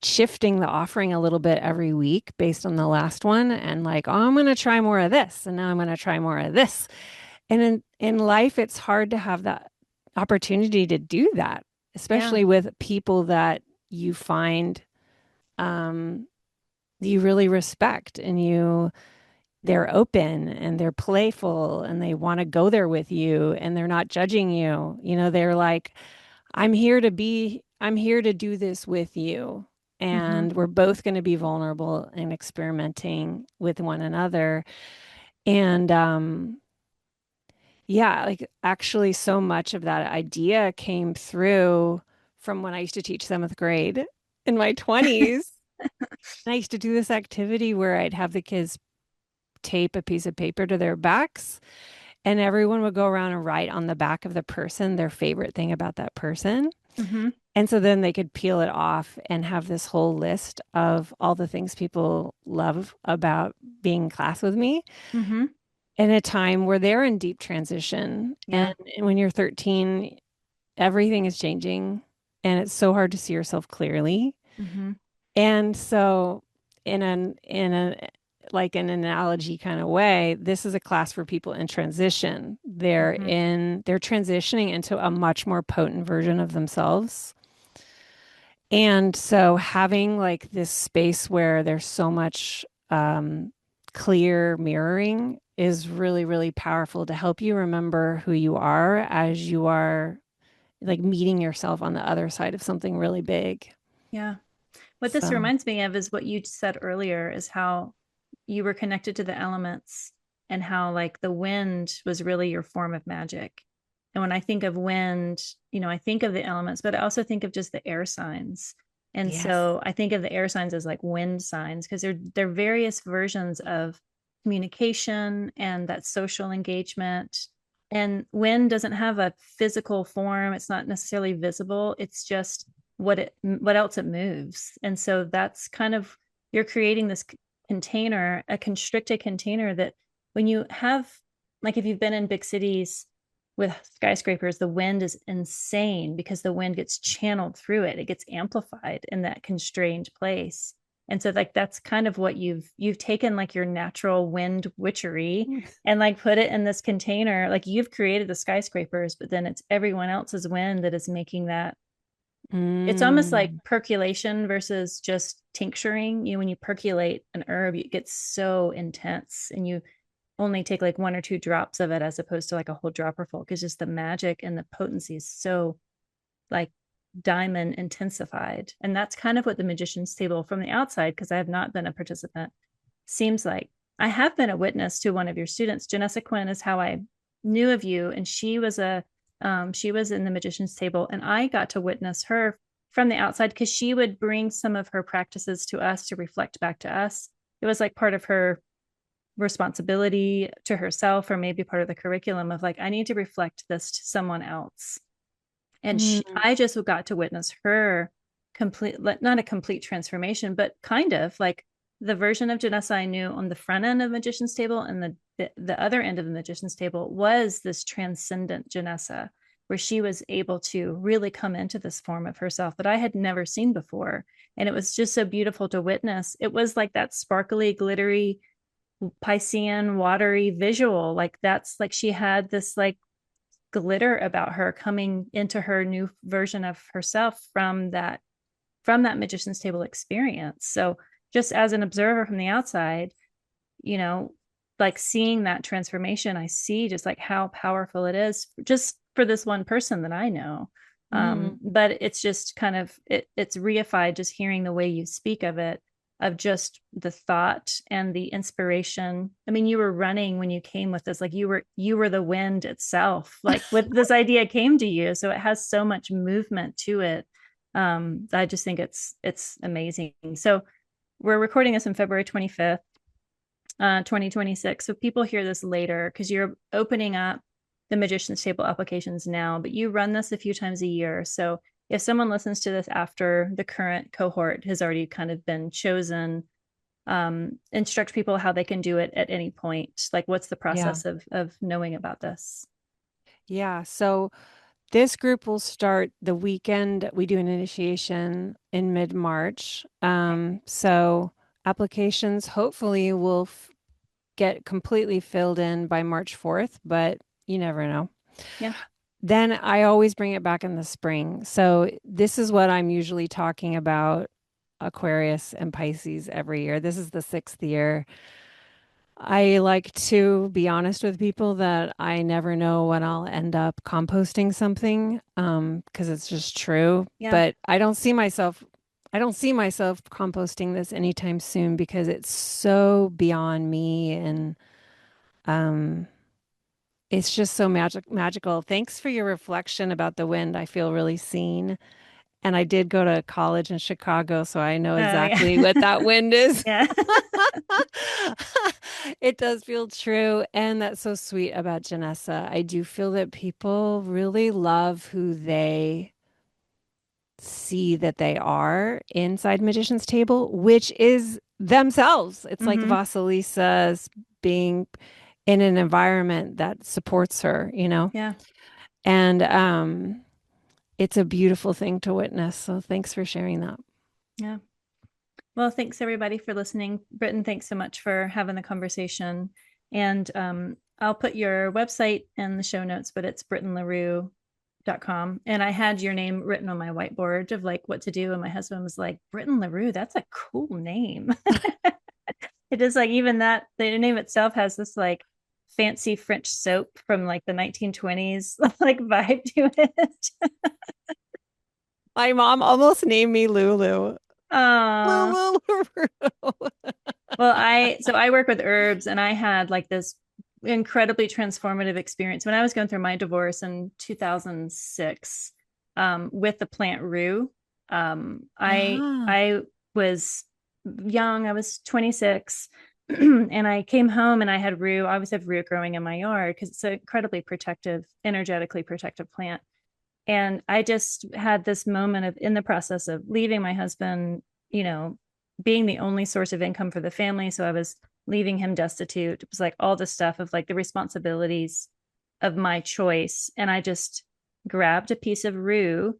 shifting the offering a little bit every week based on the last one, and like, oh, I'm going to try more of this, and now I'm going to try more of this. And in life, it's hard to have that opportunity to do that, Yeah. especially with people that you find um, you really respect, and they're open and they're playful and they want to go there with you, and they're not judging you. They're like, I'm here to do this with you. Mm-hmm. And we're both going to be vulnerable and experimenting with one another. And yeah, like, actually, so much of that idea came through from when I used to teach seventh grade in my 20s. And I used to do this activity where I'd have the kids tape a piece of paper to their backs, and everyone would go around and write on the back of the person their favorite thing about that person. Mm-hmm. And so then they could peel it off and have this whole list of all the things people love about being in class with me Mm-hmm. in a time where they're in deep transition. And Yeah. when you're 13, everything is changing, and it's so hard to see yourself clearly. Mm-hmm. And so, in a like an analogy kind of way, this is a class for people in transition. Mm-hmm. They're transitioning into a much more potent version of themselves. And so, having like this space where there's so much clear mirroring is really, really powerful to help you remember who you are as you are like meeting yourself on the other side of something really big. Yeah. What this So, reminds me of is what you said earlier is how you were connected to the elements and how like the wind was really your form of magic. And when I think of wind, I think of the elements, but I also think of just the air signs. And yes. so I think of the air signs as like wind signs because they're various versions of communication and that social engagement. And wind doesn't have a physical form. It's not necessarily visible. It's just what else it moves. And so that's kind of you're creating this container, a constricted container that when you have like if you've been in big cities with skyscrapers, the wind is insane because the wind gets channeled through it. It gets amplified in that constrained place. And so like that's kind of what you've taken like your natural wind witchery and like put it in this container. Like you've created the skyscrapers, but then it's everyone else's wind that is making that it's almost like Mm. percolation versus just tincturing. When you percolate an herb, it gets so intense and you only take like one or two drops of it as opposed to like a whole dropper full because just the magic and the potency is so like diamond intensified. And that's kind of what the magician's table from the outside, because I have not been a participant, seems like. I have been a witness to one of your students. Janessa Quinn is how I knew of you, and she was in the magician's table, and I got to witness her from the outside because she would bring some of her practices to us to reflect back to us. It was like part of her responsibility to herself, or maybe part of the curriculum of like, I need to reflect this to someone else. And Mm. I just got to witness her complete, not a complete transformation, but kind of like the version of Janessa I knew on the front end of Magician's Table and the other end of the Magician's Table was this transcendent Janessa, where she was able to really come into this form of herself that I had never seen before. And it was just so beautiful to witness. It was like that sparkly, glittery, Piscean, watery visual. Like that's like she had this like glitter about her coming into her new version of herself from that Magician's Table experience. So just as an observer from the outside, you know, like seeing that transformation, I see just like how powerful it is just for this one person that I know. Mm. But it's just kind of it's reified just hearing the way you speak of it, of just the thought and the inspiration. I mean, you were running when you came with this, like you were the wind itself, like with this idea came to you. So it has so much movement to it. I just think it's amazing. So we're recording this on February 25th, 2026. So people hear this later because you're opening up the Magician's Table applications now, but you run this a few times a year. So if someone listens to this after the current cohort has already kind of been chosen, instruct people how they can do it at any point. Like, what's the Yeah. process of knowing about this? Yeah. So this group will start the weekend. We do an initiation in mid-March. So applications hopefully will get completely filled in by March 4th, but you never know. Yeah. Then I always bring it back in the spring. So this is what I'm usually talking about Aquarius and Pisces every year. This is the sixth year. I like to be honest with people that I never know when I'll end up composting something, because it's just true. Yeah. But I don't see myself composting this anytime soon because it's so beyond me and um it's just so magical. Thanks for your reflection about the wind. I feel really seen. And I did go to college in Chicago, so I know Oh, yeah. exactly what that wind is. Yeah. It does feel true. And that's so sweet about Janessa. I do feel that people really love who they see that they are inside Magician's Table, which is themselves. It's like Mm-hmm. Vasilisa's being in an environment that supports her, you know? Yeah. And it's a beautiful thing to witness. So thanks for sharing that. Yeah. Well, thanks everybody for listening. Britten, thanks so much for having the conversation. And I'll put your website in the show notes, but it's BrittenLaRue.com. And I had your name written on my whiteboard of like what to do. And my husband was like, Britten LaRue, that's a cool name. It is like even that the name itself has this like fancy French soap from like the 1920s like vibe to it. My mom almost named me Lulu. Oh, Lulu LaRue. well, I work with herbs and I had like this incredibly transformative experience when I was going through my divorce in 2006 with the plant rue. Ah, I was young, I was 26 and I came home and I had rue. I always have rue growing in my yard because it's an incredibly protective, energetically protective plant. And I just had this moment of in the process of leaving my husband, you know, being the only source of income for the family. So I was leaving him destitute. It was like all the stuff of like the responsibilities of my choice. And I just grabbed a piece of rue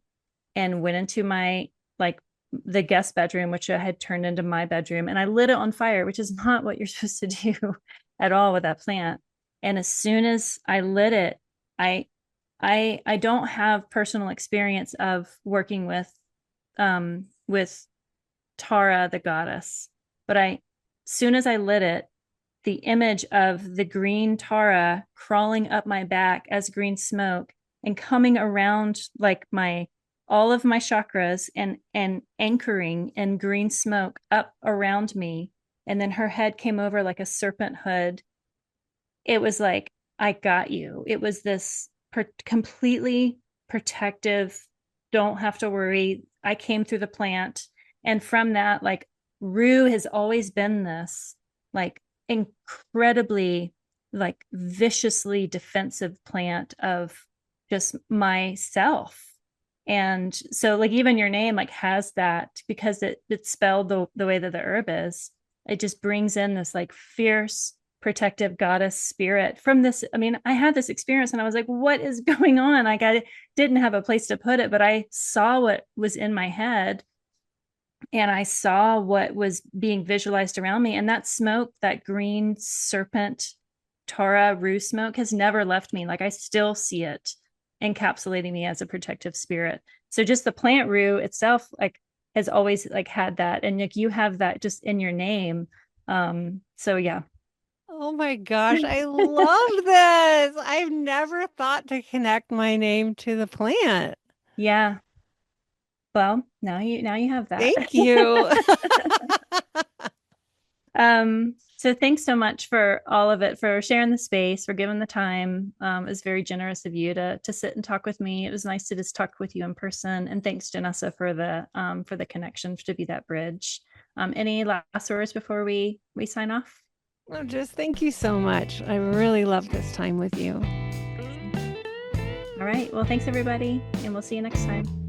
and went into my like the guest bedroom, which I had turned into my bedroom, and I lit it on fire, which is not what you're supposed to do at all with that plant. And as soon as I lit it, I I don't have personal experience of working with Tara the goddess, but I soon as I lit it, the image of the green Tara crawling up my back as green smoke and coming around like my all of my chakras and anchoring in green smoke up around me, and then her head came over like a serpent hood. It was like, I got you. It was this completely protective, don't have to worry. I came through the plant. And from that, like, Rue has always been this, like, incredibly, like, viciously defensive plant of just myself. And so like even your name like has that because it's spelled the way that the herb is. It just brings in this like fierce protective goddess spirit from this. I mean, I had this experience and I was like, what is going on? Like I didn't have a place to put it, but I saw what was in my head and I saw what was being visualized around me. And that smoke, that green serpent Tara rue smoke has never left me. Like I still see it encapsulating me as a protective spirit. So just the plant rue itself, like has always like had that. And like you have that just in your name. So yeah. Oh my gosh, I love this. I've never thought to connect my name to the plant. Yeah. Well, now you have that. Thank you. So thanks so much for all of it, for sharing the space, for giving the time. It was very generous of you to sit and talk with me. It was nice to just talk with you in person. And thanks, Janessa, for the connection to be that bridge. Any last words before we sign off? Well, just thank you so much. I really love this time with you. All right. Well, thanks everybody, and we'll see you next time.